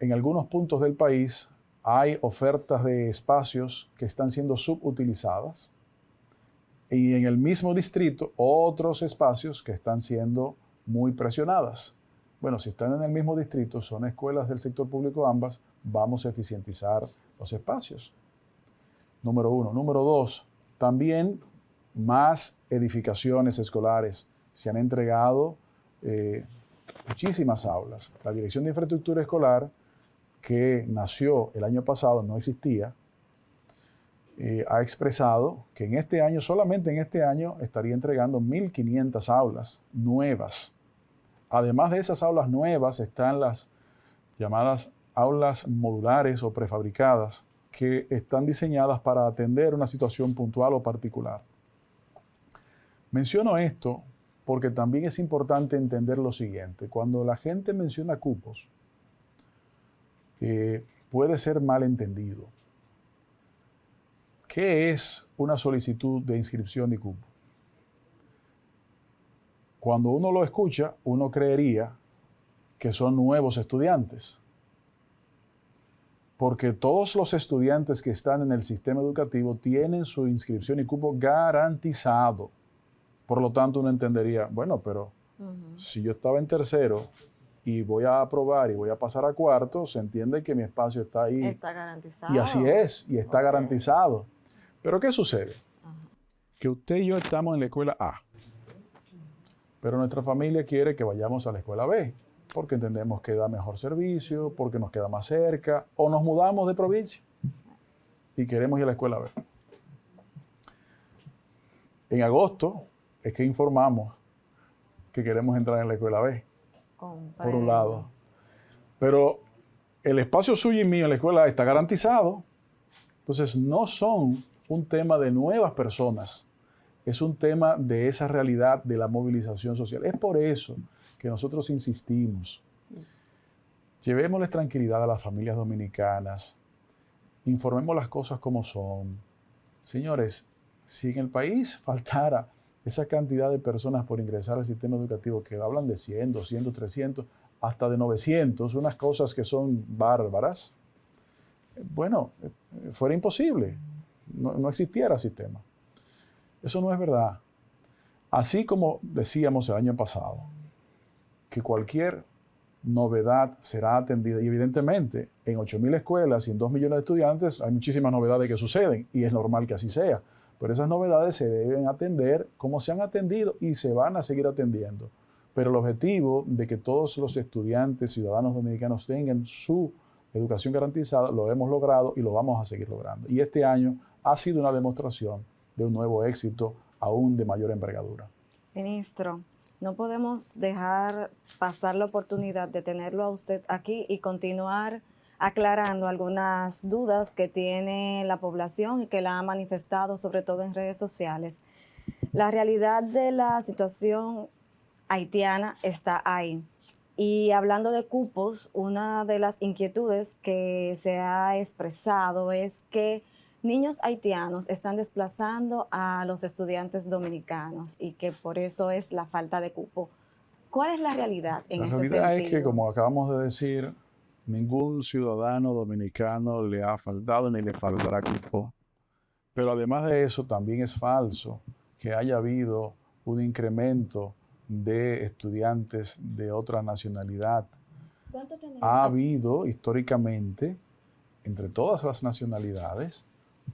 en algunos puntos del país hay ofertas de espacios que están siendo subutilizadas y en el mismo distrito otros espacios que están siendo muy presionadas. Bueno, si están en el mismo distrito, son escuelas del sector público ambas, vamos a eficientizar los espacios. Número uno. Número dos, también más edificaciones escolares. Se han entregado muchísimas aulas. La Dirección de Infraestructura Escolar, que nació el año pasado, no existía, ha expresado que en este año, solamente en este año, estaría entregando 1.500 aulas nuevas. Además de esas aulas nuevas están las llamadas aulas modulares o prefabricadas, que están diseñadas para atender una situación puntual o particular. Menciono esto porque también es importante entender lo siguiente. Cuando la gente menciona cupos, puede ser mal entendido. ¿Qué es una solicitud de inscripción de cupo? Cuando uno lo escucha, uno creería que son nuevos estudiantes. Porque todos los estudiantes que están en el sistema educativo tienen su inscripción y cupo garantizado. Por lo tanto, uno entendería, bueno, pero si yo estaba en tercero y voy a aprobar y voy a pasar a cuarto, se entiende que mi espacio está ahí. Está garantizado. Y así es, y está garantizado. Pero ¿qué sucede? Que usted y yo estamos en la escuela A, pero nuestra familia quiere que vayamos a la escuela B, porque entendemos que da mejor servicio, porque nos queda más cerca, o nos mudamos de provincia y queremos ir a la escuela B. En agosto es que informamos que queremos entrar en la escuela B, por un lado. Pero el espacio suyo y mío en la escuela A está garantizado. Entonces no son un tema de nuevas personas, es un tema de esa realidad de la movilización social. Es por eso que nosotros insistimos. Llevémosles tranquilidad a las familias dominicanas, informemos las cosas como son. Señores, si en el país faltara esa cantidad de personas por ingresar al sistema educativo, que hablan de 100, 200, 300, hasta de 900, unas cosas que son bárbaras, bueno, fuera imposible, no existiera sistema. Eso no es verdad. Así como decíamos el año pasado, que cualquier novedad será atendida, y evidentemente en 8.000 escuelas y en 2 millones de estudiantes hay muchísimas novedades que suceden, y es normal que así sea. Pero esas novedades se deben atender como se han atendido y se van a seguir atendiendo. Pero el objetivo de que todos los estudiantes, ciudadanos dominicanos tengan su educación garantizada, lo hemos logrado y lo vamos a seguir logrando. Y este año ha sido una demostración de un nuevo éxito aún de mayor envergadura. Ministro, no podemos dejar pasar la oportunidad de tenerlo a usted aquí y continuar aclarando algunas dudas que tiene la población y que la ha manifestado, sobre todo en redes sociales. La realidad de la situación haitiana está ahí. Y hablando de cupos, una de las inquietudes que se ha expresado es que niños haitianos están desplazando a los estudiantes dominicanos y que por eso es la falta de cupo. ¿Cuál es la realidad en La ese realidad sentido? es que, como acabamos de decir, ningún ciudadano dominicano le ha faltado ni le faltará cupo. Pero además de eso, también es falso que haya habido un incremento de estudiantes de otra nacionalidad. ¿Cuánto tenemos? Ha habido históricamente, entre todas las nacionalidades,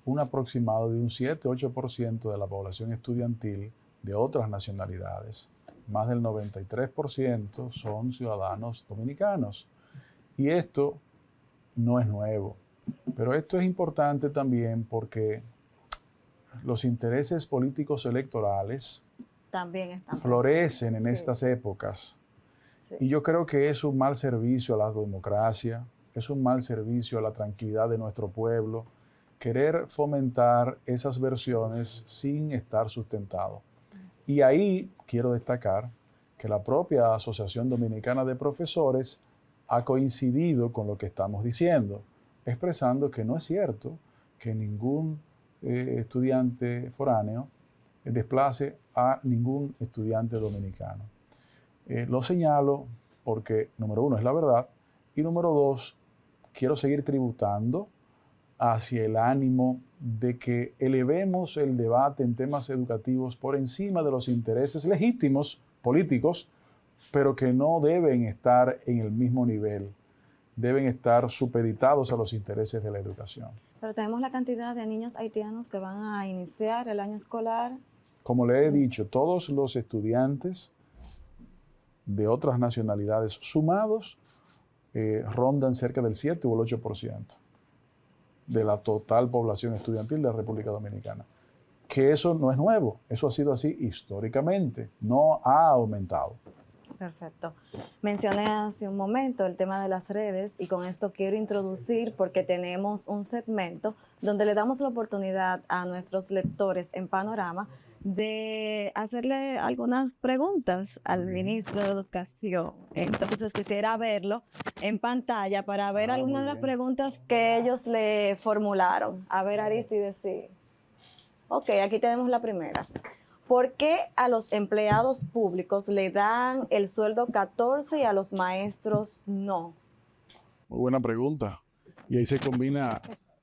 un aproximado de un 7-8% de la población estudiantil de otras nacionalidades. Más del 93% son ciudadanos dominicanos. Y esto no es nuevo. Pero esto es importante también porque los intereses políticos electorales También están florecen en presentes. estas épocas. Sí. Y yo creo que es un mal servicio a la democracia, es un mal servicio a la tranquilidad de nuestro pueblo, querer fomentar esas versiones sin estar sustentado. Y ahí quiero destacar que la propia Asociación Dominicana de Profesores ha coincidido con lo que estamos diciendo, expresando que no es cierto que ningún estudiante foráneo desplace a ningún estudiante dominicano. Lo señalo porque, número uno, es la verdad, y número dos, quiero seguir tributando hacia el ánimo de que elevemos el debate en temas educativos por encima de los intereses legítimos políticos, pero que no deben estar en el mismo nivel, deben estar supeditados a los intereses de la educación. Pero tenemos la cantidad de niños haitianos que van a iniciar el año escolar. Como le he dicho, todos los estudiantes de otras nacionalidades sumados rondan cerca del 7 o el 8% de la total población estudiantil de la República Dominicana. Que eso no es nuevo, eso ha sido así históricamente, no ha aumentado. Perfecto. Mencioné hace un momento el tema de las redes y con esto quiero introducir porque tenemos un segmento donde le damos la oportunidad a nuestros lectores en Panorama de hacerle algunas preguntas al ministro de Educación. Entonces quisiera verlo en pantalla para ver algunas de las preguntas que ellos le formularon. A ver, Aristides, sí. Ok, aquí tenemos la primera. ¿Por qué a los empleados públicos le dan el sueldo 14 y a los maestros no? Muy buena pregunta. Y ahí se combina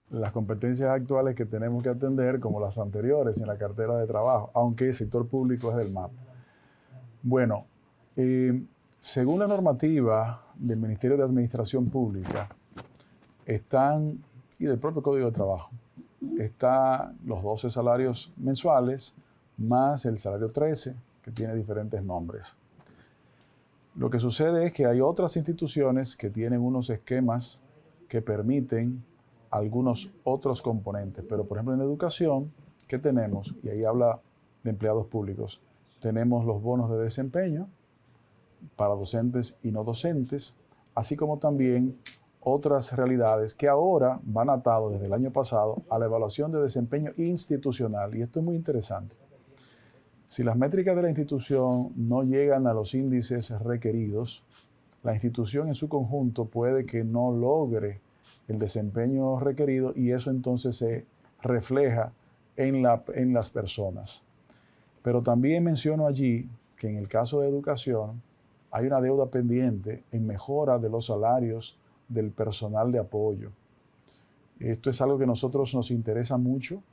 las competencias actuales que tenemos que atender como las anteriores en la cartera de trabajo, aunque el sector público es del MAP. Bueno, según la normativa del Ministerio de Administración Pública, y del propio Código de Trabajo, están los 12 salarios mensuales más el salario 13, que tiene diferentes nombres. Lo que sucede es que hay otras instituciones que tienen unos esquemas que permiten algunos otros componentes, pero por ejemplo en educación, ¿qué tenemos? Y ahí habla de empleados públicos. Tenemos los bonos de desempeño para docentes y no docentes, así como también otras realidades que ahora van atados desde el año pasado a la evaluación de desempeño institucional. Y esto es muy interesante. Si las métricas de la institución no llegan a los índices requeridos, la institución en su conjunto puede que no logre el desempeño requerido y eso entonces se refleja en las personas. Pero también menciono allí que en el caso de educación hay una deuda pendiente en mejora de los salarios del personal de apoyo. Esto es algo que a nosotros nos interesa mucho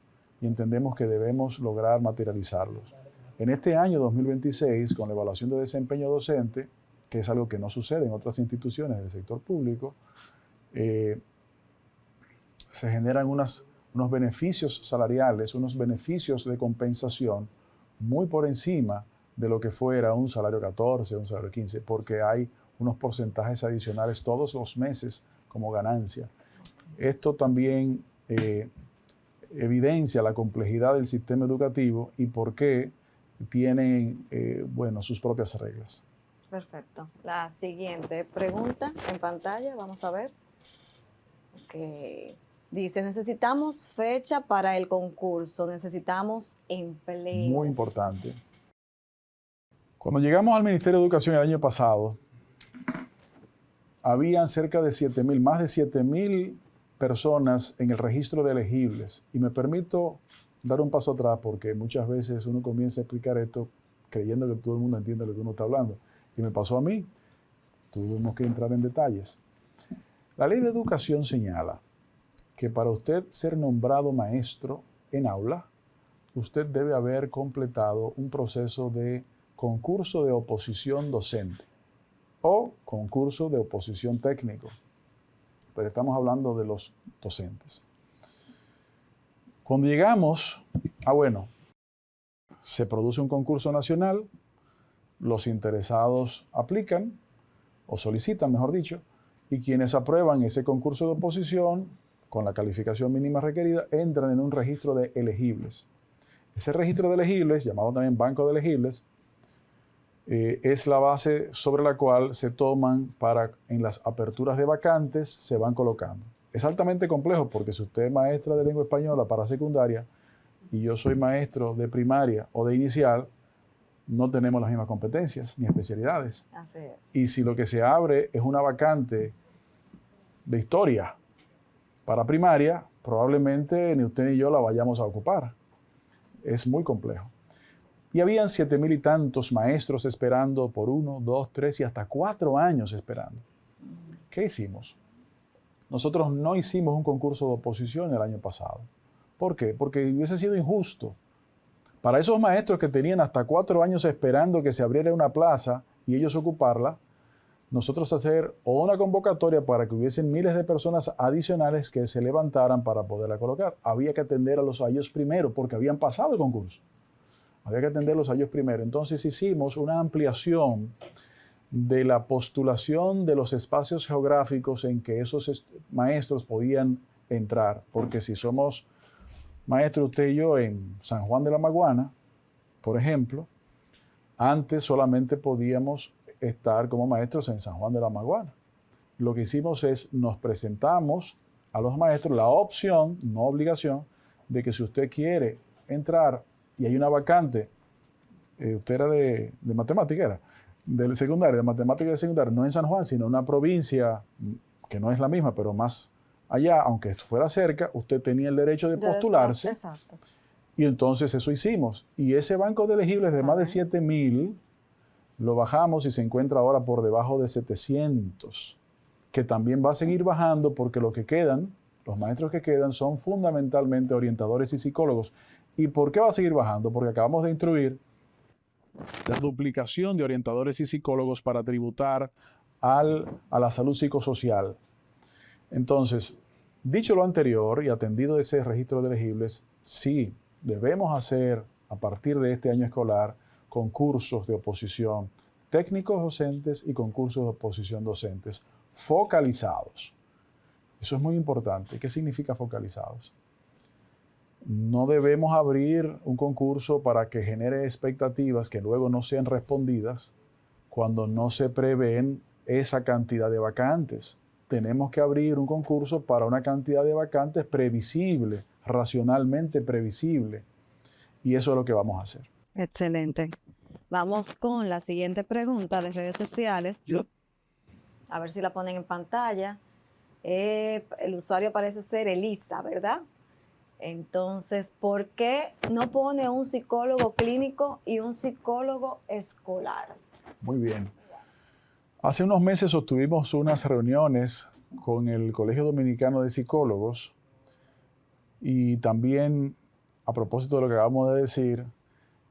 y entendemos que debemos lograr materializarlos. En este año 2026, con la evaluación de desempeño docente, que es algo que no sucede en otras instituciones del sector público, se generan unos beneficios salariales, unos beneficios de compensación muy por encima de lo que fuera un salario 14, un salario 15, porque hay unos porcentajes adicionales todos los meses como ganancia. Esto también evidencia la complejidad del sistema educativo y por qué tienen sus propias reglas. Perfecto. La siguiente pregunta en pantalla, vamos a ver. Okay. Dice, necesitamos fecha para el concurso, necesitamos empleo. Muy importante. Cuando llegamos al Ministerio de Educación el año pasado, habían cerca de 7.000, más de 7.000 personas en el registro de elegibles. Y me permito dar un paso atrás porque muchas veces uno comienza a explicar esto creyendo que todo el mundo entiende lo que uno está hablando. Y me pasó a mí. Tuvimos que entrar en detalles. La Ley de Educación señala que para usted ser nombrado maestro en aula, usted debe haber completado un proceso de concurso de oposición docente o concurso de oposición técnico. Pero estamos hablando de los docentes. Cuando llegamos, bueno, se produce un concurso nacional, los interesados aplican, o solicitan, mejor dicho, y quienes aprueban ese concurso de oposición, con la calificación mínima requerida, entran en un registro de elegibles. Ese registro de elegibles, llamado también banco de elegibles, es la base sobre la cual se toman para, en las aperturas de vacantes, se van colocando. Es altamente complejo porque si usted es maestra de lengua española para secundaria y yo soy maestro de primaria o de inicial, no tenemos las mismas competencias ni especialidades. Así es. Y si lo que se abre es una vacante de historia para primaria, probablemente ni usted ni yo la vayamos a ocupar. Es muy complejo. Y habían 7,000 y tantos maestros esperando por 1, 2, 3 y hasta 4 años esperando. ¿Qué hicimos? Nosotros no hicimos un concurso de oposición el año pasado. ¿Por qué? Porque hubiese sido injusto. Para esos maestros que tenían hasta 4 años esperando que se abriera una plaza y ellos ocuparla, nosotros hacer una convocatoria para que hubiesen miles de personas adicionales que se levantaran para poderla colocar. Había que atender a ellos primero porque habían pasado el concurso. Había que atenderlos a ellos primero. Entonces hicimos una ampliación de la postulación de los espacios geográficos en que esos maestros podían entrar. Porque si somos maestros usted y yo en San Juan de la Maguana, por ejemplo, antes solamente podíamos estar como maestros en San Juan de la Maguana. Lo que hicimos es, nos presentamos a los maestros la opción, no obligación, de que si usted quiere entrar y hay una vacante, usted era de matemática, era del secundario, de matemática de secundario, no en San Juan, sino en una provincia que no es la misma, pero más allá, aunque esto fuera cerca, usted tenía el derecho de postularse. Exacto. Y entonces eso hicimos. Y ese banco de elegibles de más de 7,000 lo bajamos y se encuentra ahora por debajo de 700, que también va a seguir bajando porque lo que quedan, los maestros que quedan son fundamentalmente orientadores y psicólogos. ¿Y por qué va a seguir bajando? Porque acabamos de instruir la duplicación de orientadores y psicólogos para tributar a la salud psicosocial. Entonces, dicho lo anterior y atendido ese registro de elegibles, sí, debemos hacer a partir de este año escolar concursos de oposición técnicos docentes y concursos de oposición docentes focalizados. Eso es muy importante. ¿Qué significa focalizados? No debemos abrir un concurso para que genere expectativas que luego no sean respondidas cuando no se prevén esa cantidad de vacantes. Tenemos que abrir un concurso para una cantidad de vacantes previsible, racionalmente previsible. Y eso es lo que vamos a hacer. Excelente. Vamos con la siguiente pregunta de redes sociales. A ver si la ponen en pantalla. El usuario parece ser Elisa, ¿verdad? Entonces, ¿por qué no pone un psicólogo clínico y un psicólogo escolar? Muy bien. Hace unos meses sostuvimos unas reuniones con el Colegio Dominicano de Psicólogos y también, a propósito de lo que acabamos de decir,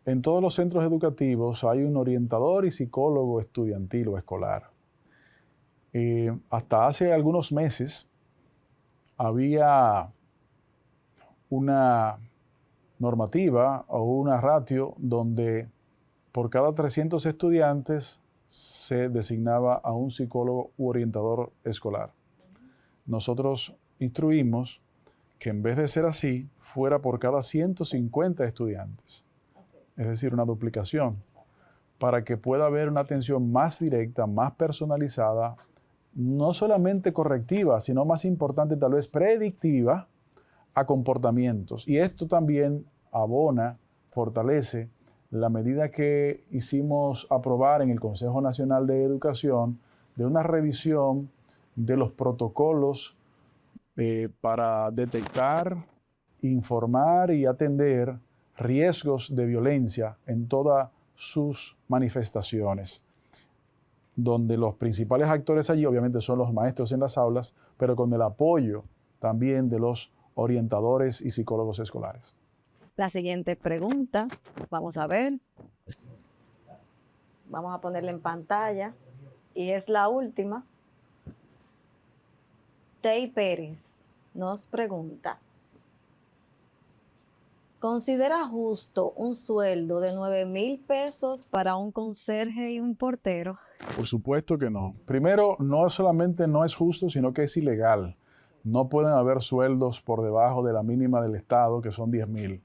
en todos los centros educativos hay un orientador y psicólogo estudiantil o escolar. Hasta hace algunos meses había una normativa o una ratio donde por cada 300 estudiantes se designaba a un psicólogo u orientador escolar. Nosotros instruimos que en vez de ser así, fuera por cada 150 estudiantes. Es decir, una duplicación, para que pueda haber una atención más directa, más personalizada, no solamente correctiva, sino más importante, tal vez predictiva, a comportamientos. Y esto también abona, fortalece la medida que hicimos aprobar en el Consejo Nacional de Educación de una revisión de los protocolos para detectar, informar y atender riesgos de violencia en todas sus manifestaciones, donde los principales actores allí obviamente son los maestros en las aulas, pero con el apoyo también de los orientadores y psicólogos escolares. La siguiente pregunta, vamos a ver. Vamos a ponerla en pantalla. Y es la última. Tei Pérez nos pregunta, ¿considera justo un sueldo de 9,000 pesos Para un conserje y un portero. Por supuesto que no. Primero, no solamente no es justo, sino que es ilegal. No pueden haber sueldos por debajo de la mínima del Estado, que son 10,000.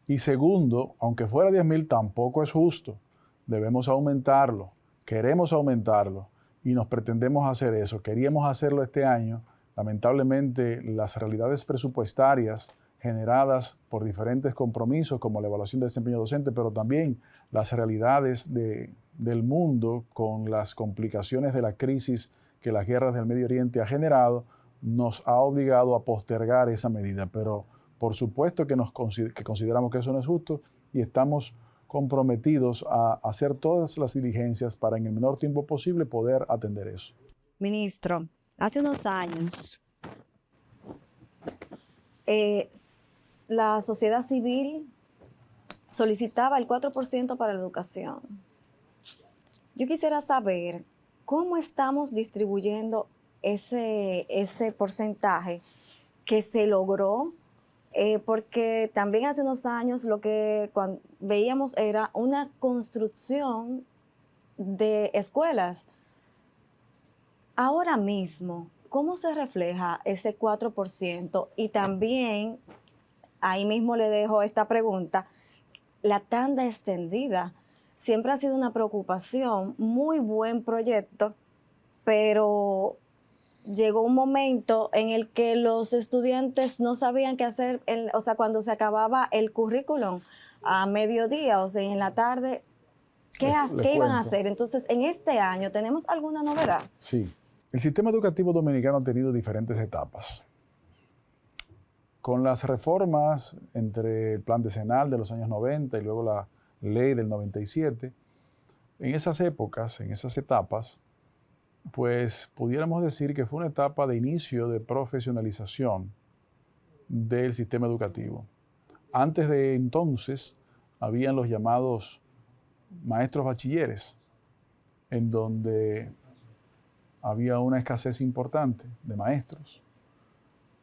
Y segundo, aunque fuera 10,000, tampoco es justo. Debemos aumentarlo. Queremos aumentarlo y nos pretendemos hacer eso. Queríamos hacerlo este año. Lamentablemente, las realidades presupuestarias generadas por diferentes compromisos, como la evaluación de desempeño docente, pero también las realidades del mundo con las complicaciones de la crisis que las guerras del Medio Oriente ha generado, nos ha obligado a postergar esa medida. Pero por supuesto que consideramos que eso no es justo y estamos comprometidos a hacer todas las diligencias para en el menor tiempo posible poder atender eso. Ministro, hace unos años, la sociedad civil solicitaba el 4% para la educación. Yo quisiera saber cómo estamos distribuyendo ese porcentaje que se logró, porque también hace unos años lo que veíamos era una construcción de escuelas. Ahora mismo, ¿cómo se refleja ese 4%? Y también, ahí mismo le dejo esta pregunta, la tanda extendida siempre ha sido una preocupación, muy buen proyecto, pero llegó un momento en el que los estudiantes no sabían qué hacer, o sea, cuando se acababa el currículum a mediodía, o sea, en la tarde, ¿qué iban a hacer? Entonces, en este año, ¿tenemos alguna novedad? Sí. El sistema educativo dominicano ha tenido diferentes etapas. Con las reformas entre el plan decenal de los años 90 y luego la ley del 97, en esas épocas, en esas etapas, pues pudiéramos decir que fue una etapa de inicio de profesionalización del sistema educativo. Antes de entonces, habían los llamados maestros bachilleres, en donde había una escasez importante de maestros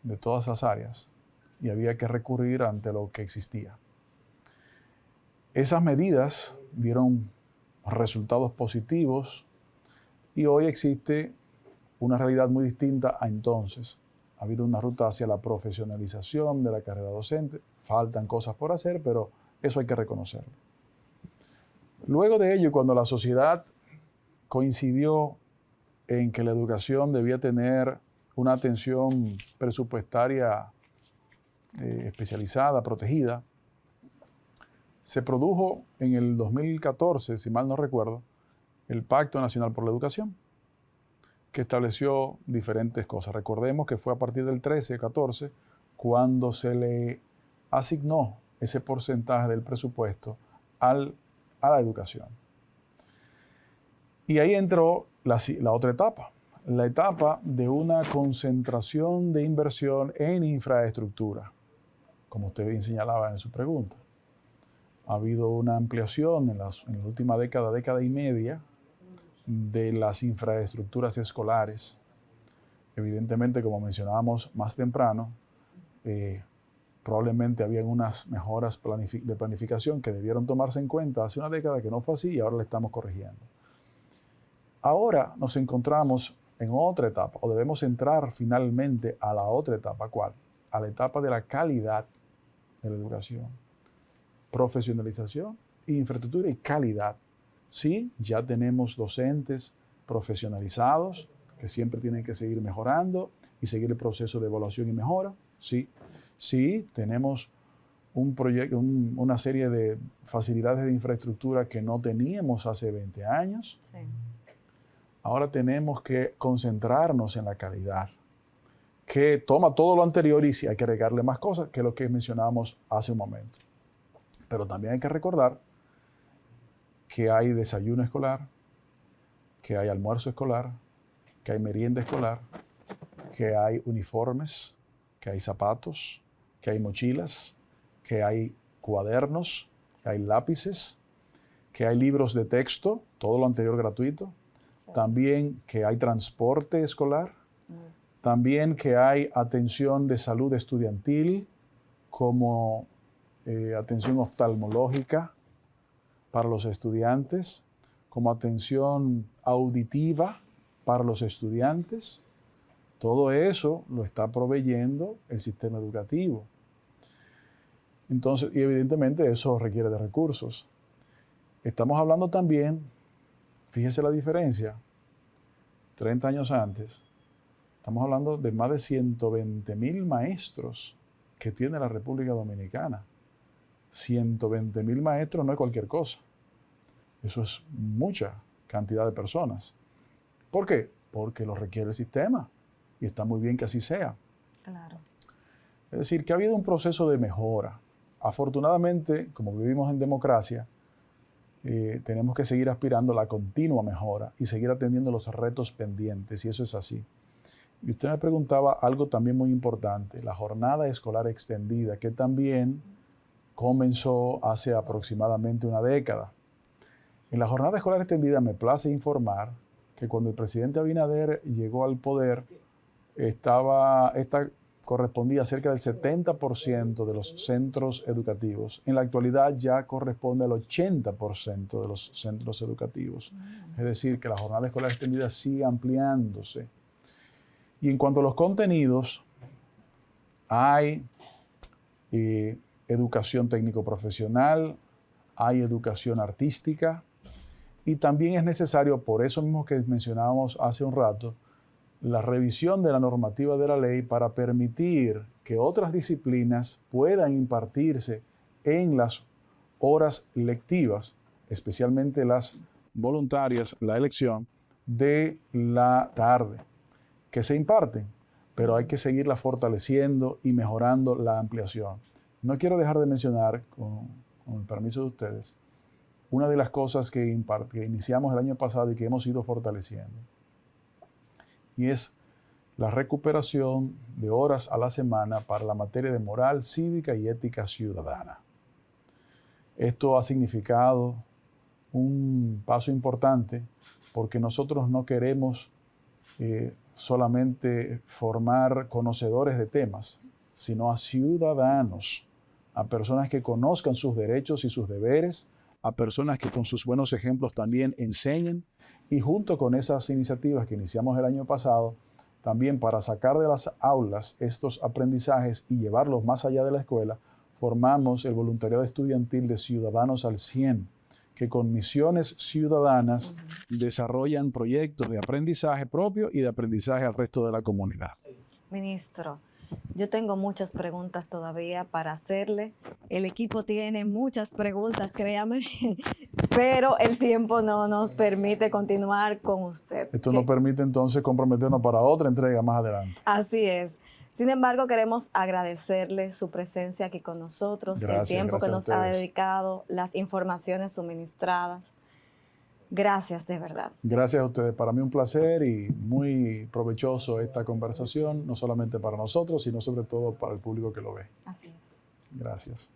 de todas las áreas y había que recurrir ante lo que existía. Esas medidas dieron resultados positivos y hoy existe una realidad muy distinta a entonces. Ha habido una ruta hacia la profesionalización de la carrera docente. Faltan cosas por hacer, pero eso hay que reconocerlo. Luego de ello, cuando la sociedad coincidió en que la educación debía tener una atención presupuestaria especializada, protegida, se produjo en el 2014, si mal no recuerdo, el Pacto Nacional por la Educación, que estableció diferentes cosas. Recordemos que fue a partir del 13-14 cuando se le asignó ese porcentaje del presupuesto a la educación. Y ahí entró la otra etapa, la etapa de una concentración de inversión en infraestructura, como usted bien señalaba en su pregunta. Ha habido una ampliación en la última década y media, de las infraestructuras escolares. Evidentemente, como mencionábamos más temprano, probablemente habían unas mejoras de planificación que debieron tomarse en cuenta hace una década, que no fue así y ahora le estamos corrigiendo. Ahora nos encontramos en otra etapa, o debemos entrar finalmente a la otra etapa. ¿Cuál? A la etapa de la calidad de la educación. Profesionalización, infraestructura y calidad. Sí, ya tenemos docentes profesionalizados que siempre tienen que seguir mejorando y seguir el proceso de evaluación y mejora. Sí, sí, tenemos una serie de facilidades de infraestructura que no teníamos hace 20 años. Sí. Ahora tenemos que concentrarnos en la calidad. que toma todo lo anterior y sí hay que agregarle más cosas, que es lo que mencionábamos hace un momento. Pero también hay que recordar que hay desayuno escolar, que hay almuerzo escolar, que hay merienda escolar, que hay uniformes, que hay zapatos, que hay mochilas, que hay cuadernos, que hay lápices, que hay libros de texto, todo lo anterior gratuito, también que hay transporte escolar, también que hay atención de salud estudiantil, como atención oftalmológica para los estudiantes, como atención auditiva para los estudiantes. Todo eso lo está proveyendo el sistema educativo. Entonces, y evidentemente eso requiere de recursos. Estamos hablando también, fíjese la diferencia, 30 años antes, estamos hablando de más de 120,000 maestros que tiene la República Dominicana. 120,000 maestros no es cualquier cosa. Eso es mucha cantidad de personas. ¿Por qué? Porque lo requiere el sistema y está muy bien que así sea. Claro. Es decir, que ha habido un proceso de mejora. Afortunadamente, como vivimos en democracia, tenemos que seguir aspirando a la continua mejora y seguir atendiendo los retos pendientes, y eso es así. Y usted me preguntaba algo también muy importante, la jornada escolar extendida, que también comenzó hace aproximadamente una década. En la jornada escolar extendida me place informar que cuando el presidente Abinader llegó al poder, esta correspondía a cerca del 70% de los centros educativos. En la actualidad ya corresponde al 80% de los centros educativos. Es decir, que la jornada escolar extendida sigue ampliándose. Y en cuanto a los contenidos, hay educación técnico-profesional, hay educación artística, y también es necesario, por eso mismo que mencionábamos hace un rato, la revisión de la normativa de la ley para permitir que otras disciplinas puedan impartirse en las horas lectivas, especialmente las voluntarias, la elección de la tarde, que se imparten, pero hay que seguirla fortaleciendo y mejorando la ampliación. No quiero dejar de mencionar, con el permiso de ustedes, una de las cosas que iniciamos el año pasado y que hemos ido fortaleciendo, y es la recuperación de horas a la semana para la materia de moral, cívica y ética ciudadana. Esto ha significado un paso importante porque nosotros no queremos solamente formar conocedores de temas, sino a ciudadanos, a personas que conozcan sus derechos y sus deberes, a personas que con sus buenos ejemplos también enseñen, y junto con esas iniciativas que iniciamos el año pasado, también para sacar de las aulas estos aprendizajes y llevarlos más allá de la escuela, formamos el voluntariado estudiantil de Ciudadanos al 100, que con misiones ciudadanas desarrollan proyectos de aprendizaje propio y de aprendizaje al resto de la comunidad. Ministro, yo tengo muchas preguntas todavía para hacerle. El equipo tiene muchas preguntas, créame, pero el tiempo no nos permite continuar con usted. Esto nos permite entonces comprometernos para otra entrega más adelante. Así es. Sin embargo, queremos agradecerle su presencia aquí con nosotros, Gracias, el tiempo que nos ha ustedes. dedicado, las informaciones suministradas. Gracias, de verdad. Gracias a ustedes. Para mí un placer y muy provechoso esta conversación, no solamente para nosotros, sino sobre todo para el público que lo ve. Así es. Gracias.